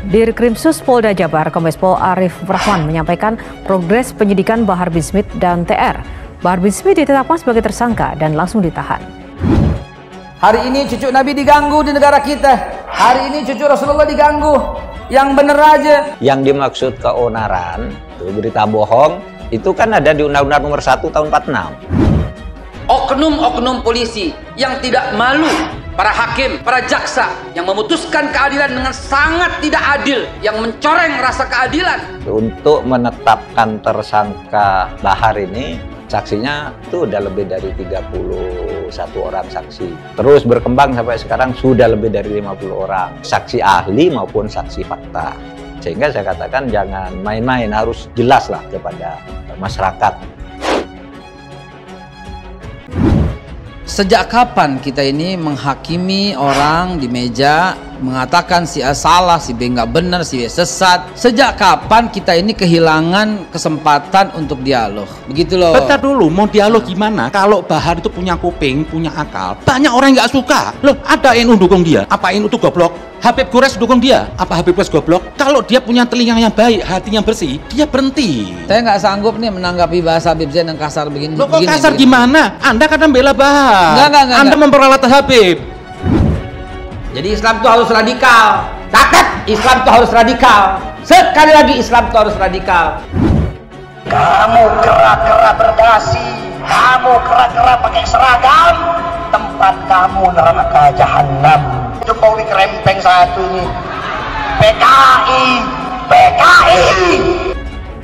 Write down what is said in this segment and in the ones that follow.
Dirkrimsus Polda Jabar, Kombes Pol Arif Rahman menyampaikan progres penyidikan Bahar bin Smith dan TR. Bahar bin Smith ditetapkan sebagai tersangka dan langsung ditahan. Hari ini cucu Nabi diganggu di negara kita. Hari ini cucu Rasulullah diganggu. Yang bener aja. Yang dimaksud keonaran, berita bohong, itu kan ada di Undang-Undang Nomor 1 Tahun 46. Oknum-oknum polisi yang tidak malu, para hakim, para jaksa yang memutuskan keadilan dengan sangat tidak adil, yang mencoreng rasa keadilan. Untuk menetapkan tersangka Bahar ini, saksinya itu udah lebih dari 31 orang saksi. Terus berkembang sampai sekarang sudah lebih dari 50 orang. Saksi ahli maupun saksi fakta. Sehingga saya katakan jangan main-main, harus jelas lah kepada masyarakat. Sejak kapan kita ini menghakimi orang di meja, mengatakan si A salah, si B nggak benar, si B sesat? Sejak kapan kita ini kehilangan kesempatan untuk dialog? Begitu loh. Bentar dulu, mau dialog gimana? Kalau Bahar itu punya kuping, punya akal, banyak orang yang nggak suka. Loh, ada NU dukung dia, apa NU itu goblok? Habib Gores dukung dia, apa Habib Gores goblok? Kalau dia punya telinga yang baik, hatinya bersih, dia berhenti. Saya nggak sanggup nih menanggapi bahasa Habib Zain yang kasar begini. Loh, kok kasar gimana? Anda kadang bela Bahar. Enggak. Anda memperalat Habib. Jadi Islam itu harus radikal. Catat, Islam itu harus radikal. Sekali lagi Islam itu harus radikal. Kamu kera-kera berdasi, kamu kera-kera pakai seragam, tempat kamu neraka jahanam. Jokowi kerempeng satu ini. PKI.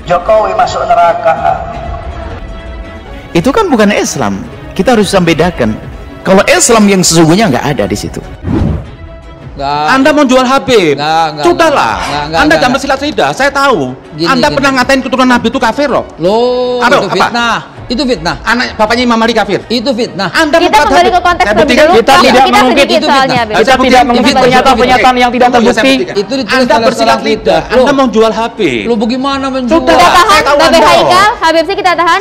Jokowi masuk neraka. Itu kan bukan Islam. Kita harus bedakan. Kalau Islam yang sesungguhnya nggak ada di situ. Anda mau jual Habib? Sudahlah. Anda jangan bersilat lidah. Saya tahu. Anda pernah ngatain keturunan Nabi itu kafir loh. Loh, itu fitnah. Itu fitnah. Anak bapaknya Imam Ali kafir. Itu fitnah. Anda kita kembali ke konteks lebih dulu. Kita tidak mengungkit itu soalnya. Kita tidak mengungkit pernyataan-pernyataan yang tidak terbukti. Itu Anda bersilat lidah. Anda mau jual Habib. Lu bagaimana menjual? Kita tahan, Babe Haikal, Habib sih kita tahan.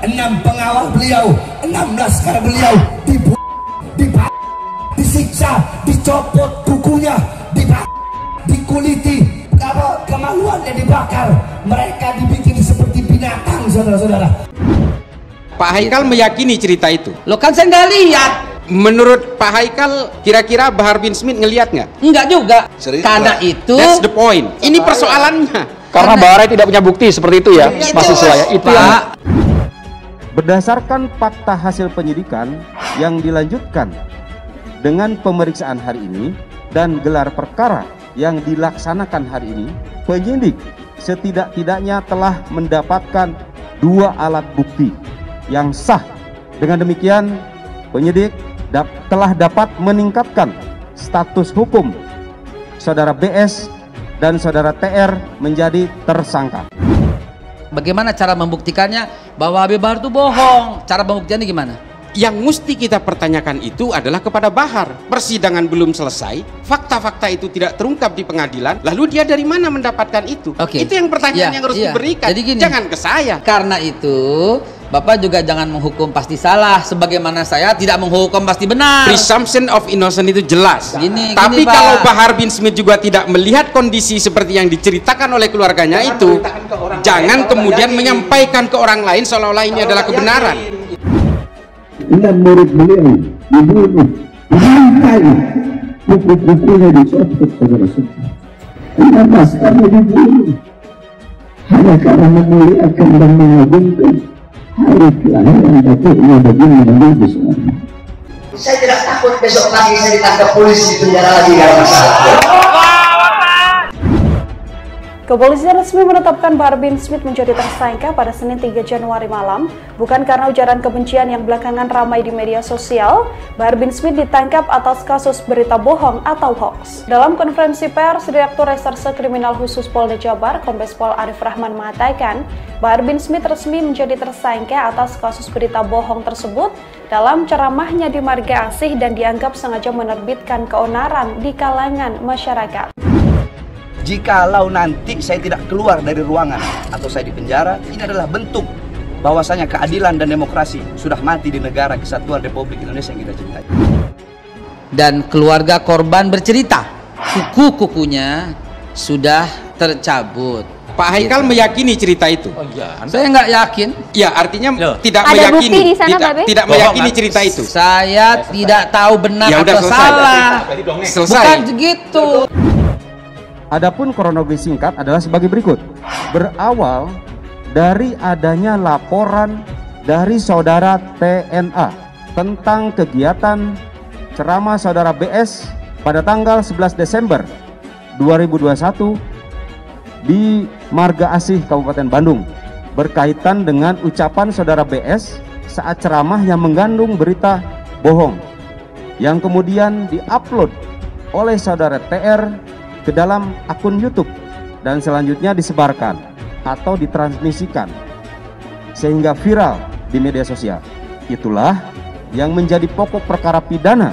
6 pengawal beliau, 6 laskar beliau disiksa, dicopot kukunya, dikuliti, kemaluannya dibakar, mereka dibikin seperti binatang, saudara-saudara. Pak Haikal meyakini cerita itu. Lo kan saya nggak lihat. Menurut Pak Haikal, kira-kira Bahar bin Smith ngelihat nggak? Enggak juga. Serius, karena itu. That's the point. Ini persoalannya. Karena Bahar tidak punya bukti seperti itu ya, mahasiswa ya. Itu yang berdasarkan fakta hasil penyidikan yang dilanjutkan dengan pemeriksaan hari ini dan gelar perkara yang dilaksanakan hari ini, penyidik setidak-tidaknya telah mendapatkan 2 alat bukti yang sah. Dengan demikian, penyidik telah dapat meningkatkan status hukum saudara BS dan saudara TR menjadi tersangka. Bagaimana cara membuktikannya bahwa Habib Bahar itu bohong? Cara pembuktiannya gimana? Yang mesti kita pertanyakan itu adalah kepada Bahar. Persidangan belum selesai, fakta-fakta itu tidak terungkap di pengadilan, lalu dia dari mana mendapatkan itu? Itu yang pertanyaan yang harus diberikan. Jadi gini, jangan ke saya. Karena itu Bapak juga jangan menghukum pasti salah, sebagaimana saya tidak menghukum pasti benar. Presumption of innocence itu jelas. Tapi Pak, kalau Bahar bin Smith juga tidak melihat kondisi seperti yang diceritakan oleh keluarganya itu, jangan kemudian menyampaikan ke orang lain seolah-olah ini adalah kebenaran. 6 murid beliau dibunuh, dibantai, buku-bukunya dicopot, saudara-saudara. 6 maskarnya dibunuh hanya karena memuliakan dan mengagungkan hari kelahiran datuknya baginda Nabi SAW. Saya tidak takut besok pagi saya ditangkap polisi, penjara lagi karena masalah. Kepolisian resmi menetapkan Bahar bin Smith menjadi tersangka pada Senin 3 Januari malam, bukan karena ujaran kebencian yang belakangan ramai di media sosial. Bahar bin Smith ditangkap atas kasus berita bohong atau hoax. Dalam konferensi pers, Direktur Reserse Kriminal Khusus Polda Jabar, Kombes Pol Arif Rahman mengatakan, Bahar bin Smith resmi menjadi tersangka atas kasus berita bohong tersebut dalam ceramahnya di Marga Asih dan dianggap sengaja menerbitkan keonaran di kalangan masyarakat. Jikalau nanti saya tidak keluar dari ruangan atau saya di penjara, ini adalah bentuk bahwasanya keadilan dan demokrasi sudah mati di negara kesatuan Republik Indonesia yang kita cintai. Dan keluarga korban bercerita kuku-kukunya sudah tercabut. Pak Haikal meyakini cerita itu. Oh iya, saya nggak yakin. Ya, artinya tidak Ada meyakini. bukti di sana, Pak Be? Tidak meyakini cerita itu. Saya tidak tahu benar Ya udah, atau selesai. salah. Selesai. Bukan begitu. Adapun kronologi singkat adalah sebagai berikut. Berawal dari adanya laporan dari saudara TNA tentang kegiatan ceramah saudara BS pada tanggal 11 Desember 2021 di Marga Asih Kabupaten Bandung berkaitan dengan ucapan saudara BS saat ceramah yang mengandung berita bohong yang kemudian diupload oleh saudara TR ke dalam akun YouTube dan selanjutnya disebarkan atau ditransmisikan sehingga viral di media sosial. Itulah yang menjadi pokok perkara pidana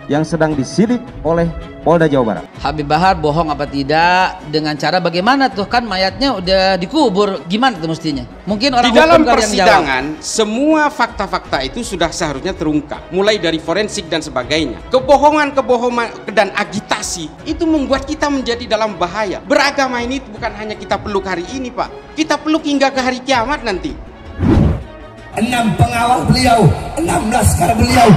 yang sedang disidik oleh Polda Jawa Barat. Habib Bahar bohong apa tidak? Dengan cara bagaimana tuh? Kan mayatnya udah dikubur. Gimana tuh mestinya? Mungkin orang Di dalam hukum kali yang jawab. persidangan, semua fakta-fakta itu sudah seharusnya terungkap, mulai dari forensik dan sebagainya. Kebohongan dan agitasi itu membuat kita menjadi dalam bahaya. Beragama ini bukan hanya kita peluk hari ini, Pak. Kita peluk hingga ke hari kiamat nanti. 6 pengawal beliau, 6 laskar beliau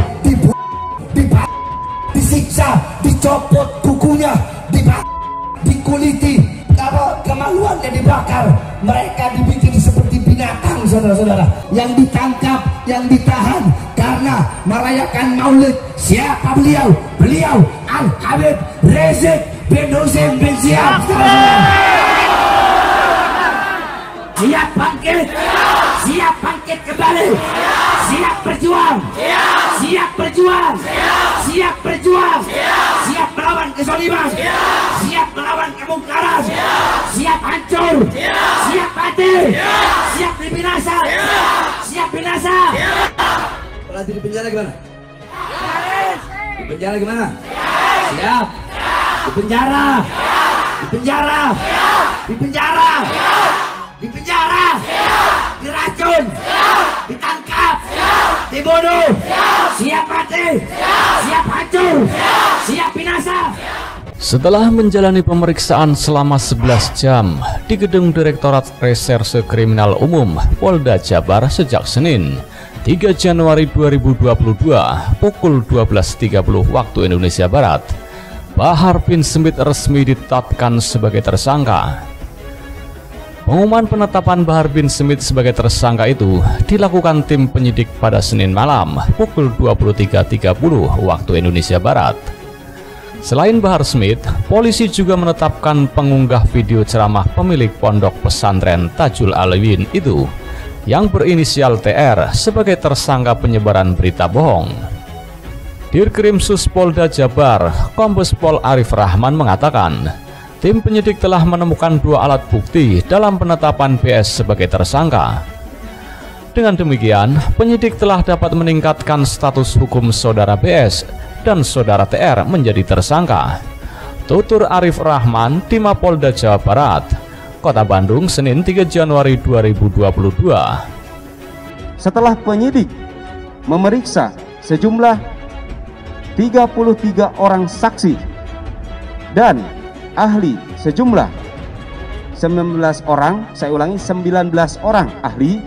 disiksa, dicopot kukunya, dikuliti, kemaluannya dibakar. Mereka dibikin seperti binatang, saudara-saudara. Yang ditangkap, yang ditahan karena merayakan Maulid. Siapa beliau? Beliau Al-Habib Rizik bin Husain bin Syihab. Siap bangkit, siap bangkit kembali, siap berjuang, siap berjuang, siap berjuang, siap melawan kezaliman, siap melawan kemungkaran, siap hancur, siap mati, siap dibinasa, siap binasa. Kalau di penjara gimana? Di penjara gimana? Siap. Di penjara, di penjara, di penjara. Di penjara, diracun, ditangkap, dibunuh, siap mati, siap hancur, siap binasa. Setelah menjalani pemeriksaan selama 11 jam di Gedung Direktorat Reserse Kriminal Umum Polda Jabar sejak Senin 3 Januari 2022 pukul 12.30 waktu Indonesia Barat, Bahar bin Smith resmi ditetapkan sebagai tersangka. Pengumuman penetapan Bahar bin Smith sebagai tersangka itu dilakukan tim penyidik pada Senin malam pukul 23.30 waktu Indonesia Barat. Selain Bahar Smith, polisi juga menetapkan pengunggah video ceramah pemilik pondok pesantren Tajul Alawin itu yang berinisial TR sebagai tersangka penyebaran berita bohong. Dirkrimsus Polda Jabar, Kombes Pol Arif Rahman mengatakan, tim penyidik telah menemukan 2 alat bukti dalam penetapan BS sebagai tersangka. Dengan demikian, penyidik telah dapat meningkatkan status hukum saudara BS dan saudara TR menjadi tersangka. Tutur Arif Rahman di Mapolda Jawa Barat, Kota Bandung, Senin 3 Januari 2022. Setelah penyidik memeriksa sejumlah 33 orang saksi dan ahli sejumlah 19 orang, saya ulangi 19 orang ahli,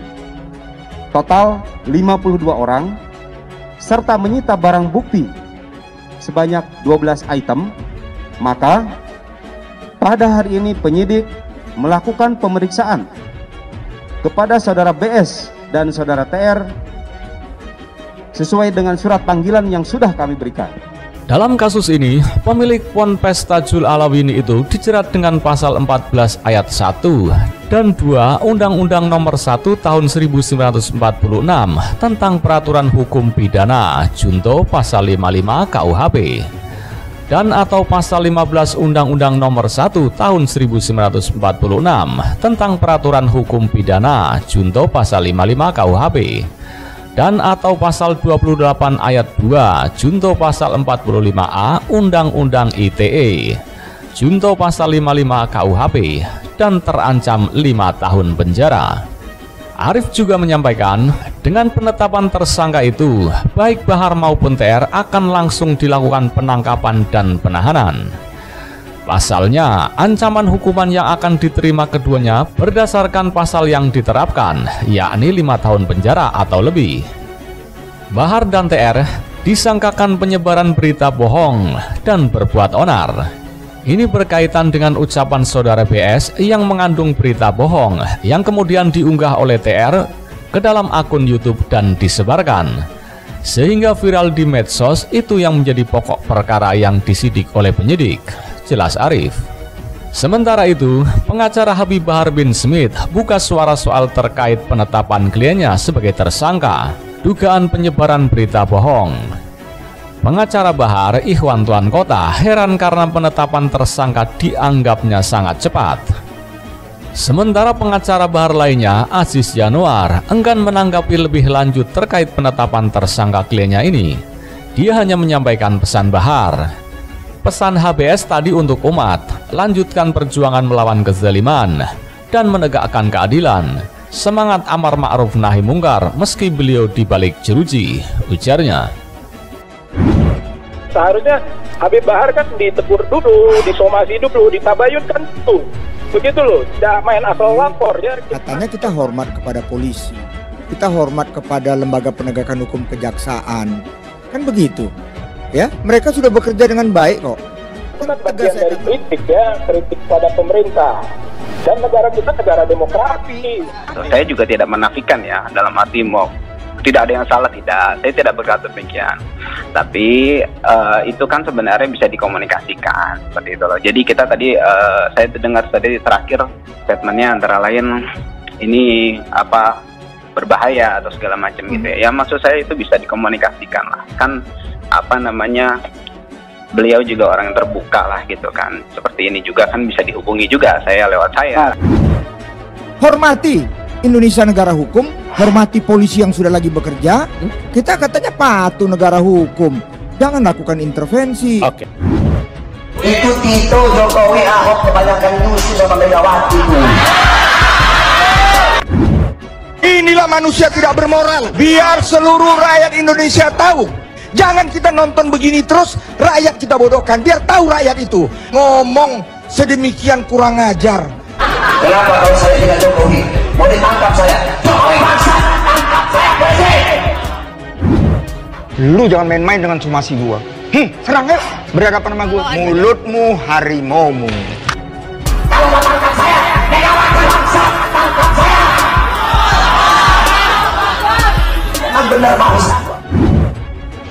total 52 orang, serta menyita barang bukti sebanyak 12 item, maka pada hari ini penyidik melakukan pemeriksaan kepada saudara BS dan saudara TR sesuai dengan surat panggilan yang sudah kami berikan. Dalam kasus ini, pemilik Ponpes Tajul Alawin itu dijerat dengan pasal 14 ayat 1 dan 2 Undang-Undang Nomor 1 Tahun 1946 tentang Peraturan Hukum Pidana Junto pasal 55 KUHP dan atau pasal 15 Undang-Undang Nomor 1 Tahun 1946 tentang Peraturan Hukum Pidana Junto pasal 55 KUHP dan atau pasal 28 ayat 2 junto pasal 45A Undang-Undang ITE junto pasal 55 KUHP dan terancam 5 tahun penjara. Arif juga menyampaikan, dengan penetapan tersangka itu, baik Bahar maupun TR akan langsung dilakukan penangkapan dan penahanan. Pasalnya, ancaman hukuman yang akan diterima keduanya berdasarkan pasal yang diterapkan, yakni 5 tahun penjara atau lebih. Bahar dan TR disangkakan penyebaran berita bohong dan berbuat onar. Ini berkaitan dengan ucapan saudara BS yang mengandung berita bohong yang kemudian diunggah oleh TR ke dalam akun YouTube dan disebarkan. Sehingga viral di medsos, itu yang menjadi pokok perkara yang disidik oleh penyidik, jelas Arif. Sementara itu, pengacara Habib Bahar bin Smit buka suara soal terkait penetapan kliennya sebagai tersangka dugaan penyebaran berita bohong. Pengacara Bahar, Ikhwan Tuan Kota, heran karena penetapan tersangka dianggapnya sangat cepat. Sementara pengacara Bahar lainnya, Aziz Januar, enggan menanggapi lebih lanjut terkait penetapan tersangka kliennya ini. Dia hanya menyampaikan pesan Bahar. Pesan HBS tadi untuk umat, lanjutkan perjuangan melawan kezaliman dan menegakkan keadilan. Semangat amar ma'ruf nahi mungkar meski beliau dibalik jeruji, ujarnya. Seharusnya Habib Bahar kan ditegur dulu, disomasi dulu, ditabayun kan tuh. Begitu loh, tidak main asal lapor ya. Katanya kita hormat kepada polisi, kita hormat kepada lembaga penegakan hukum kejaksaan, kan begitu, ya? Mereka sudah bekerja dengan baik kok. Kan bagian dari kritik ya, kritik pada pemerintah. Dan negara kita negara demokrasi. Saya juga tidak menafikan ya, dalam arti mau tidak ada yang salah, tidak. Saya tidak berkata demikian. Tapi itu kan sebenarnya bisa dikomunikasikan seperti itu loh. Jadi kita tadi saya dengar tadi terakhir statementnya antara lain ini apa berbahaya atau segala macam gitu ya. Ya maksud saya itu bisa dikomunikasikan lah. Kan apa namanya beliau juga orang yang terbuka lah gitu kan. Seperti ini juga kan bisa dihubungi juga saya lewat saya. Hormati Indonesia negara hukum, hormati polisi yang sudah lagi bekerja. Kita katanya patuh negara hukum, jangan lakukan intervensi. Oke. Ikuti itu Jokowi, Ahok, kebanyakan nyusi sama Megawati. Inilah manusia tidak bermoral. Biar seluruh rakyat Indonesia tahu. Jangan kita nonton begini terus, rakyat kita bodohkan. Biar tahu rakyat itu. Ngomong sedemikian kurang ajar. Kenapa kalau saya tidak Jokowi? Mau ditangkap saya? Jokowi bangsa, tangkap saya polisi. Lu jangan main-main dengan somasi gua. Serang yuk, berhadapan sama gua. Mulutmu harimaumu. Kalau mau tangkap saya, Megawati bangsa, tangkap saya. Emang benar bangsa.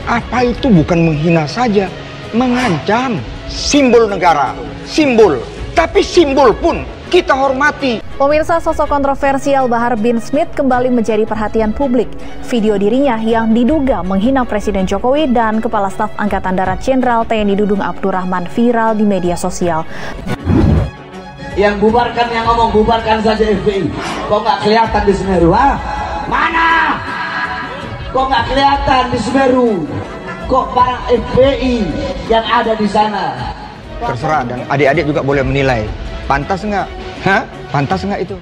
Apa itu bukan menghina saja, mengancam simbol negara, simbol. Tapi simbol pun kita hormati. Pemirsa, sosok kontroversial Bahar bin Smit kembali menjadi perhatian publik. Video dirinya yang diduga menghina Presiden Jokowi dan Kepala Staf Angkatan Darat Jenderal TNI Dudung Abdurrahman viral di media sosial. Yang bubarkan, yang ngomong bubarkan saja FPI. Kok nggak kelihatan di Semeru, ha? Mana? Kok nggak kelihatan di Semeru? Kok barang FPI yang ada di sana? Terserah, dan adik-adik juga boleh menilai. Pantas nggak? Hah? Pantas nggak itu?